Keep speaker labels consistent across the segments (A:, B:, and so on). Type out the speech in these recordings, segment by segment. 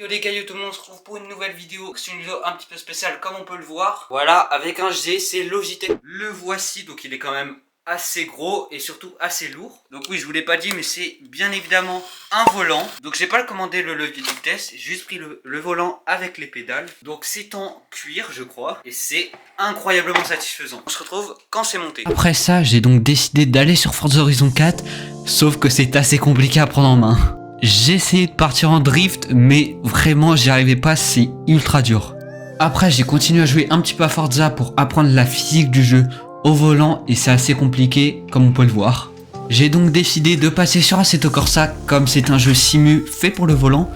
A: Yo les gars, yo tout le monde, on se retrouve pour une nouvelle vidéo. C'est une vidéo un petit peu spéciale comme on peut le voir. Voilà, avec un G, c'est Logitech. Le voici, donc il est quand même assez gros et surtout assez lourd. Donc oui, je vous l'ai pas dit, mais c'est bien évidemment un volant. Donc j'ai pas commandé le levier de vitesse, j'ai juste pris le volant avec les pédales. Donc c'est en cuir je crois et c'est incroyablement satisfaisant. On se retrouve quand c'est monté. Après ça, j'ai donc décidé d'aller sur Forza Horizon 4, sauf que c'est assez compliqué à prendre en main. J'ai essayé de partir en drift, mais vraiment j'y arrivais pas, c'est ultra dur. Après j'ai continué à jouer un petit peu à Forza pour apprendre la physique du jeu au volant et c'est assez compliqué comme on peut le voir. J'ai donc décidé de passer sur Assetto Corsa comme c'est un jeu simu fait pour le volant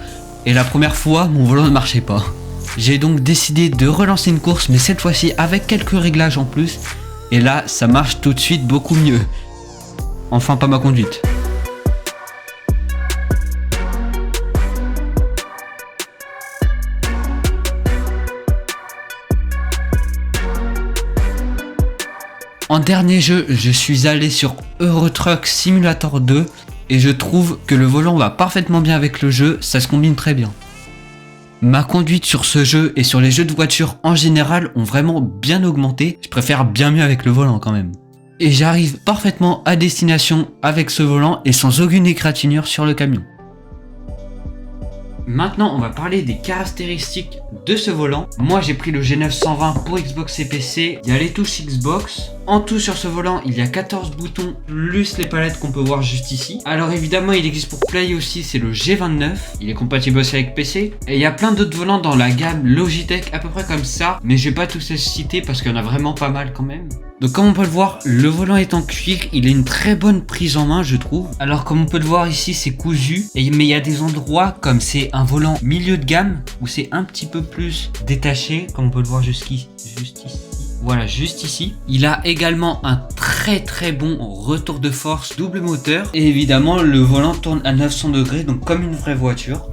A: et la première fois mon volant ne marchait pas. J'ai donc décidé de relancer une course mais cette fois-ci avec quelques réglages en plus et là ça marche tout de suite beaucoup mieux. Enfin pas ma conduite. En dernier jeu, je suis allé sur Euro Truck Simulator 2 et je trouve que le volant va parfaitement bien avec le jeu, ça se combine très bien. Ma conduite sur ce jeu et sur les jeux de voiture en général ont vraiment bien augmenté, je préfère bien mieux avec le volant quand même. Et j'arrive parfaitement à destination avec ce volant et sans aucune égratignure sur le camion. Maintenant on va parler des caractéristiques de ce volant. Moi j'ai pris le G920 pour Xbox et PC, il y a les touches Xbox. En tout sur ce volant il y a 14 boutons plus les palettes qu'on peut voir juste ici. Alors évidemment il existe pour Play aussi, c'est le G29, il est compatible aussi avec PC. Et il y a plein d'autres volants dans la gamme Logitech à peu près comme ça, mais je vais pas tous les citer parce qu'il y en a vraiment pas mal quand même. Donc comme on peut le voir, le volant est en cuir, il a une très bonne prise en main je trouve. Alors comme on peut le voir ici c'est cousu, mais il y a des endroits comme c'est un volant milieu de gamme où c'est un petit peu plus détaché, comme on peut le voir juste ici. Voilà, juste ici. Il a également un très bon retour de force double moteur. Et évidemment, le volant tourne à 900 degrés, donc comme une vraie voiture.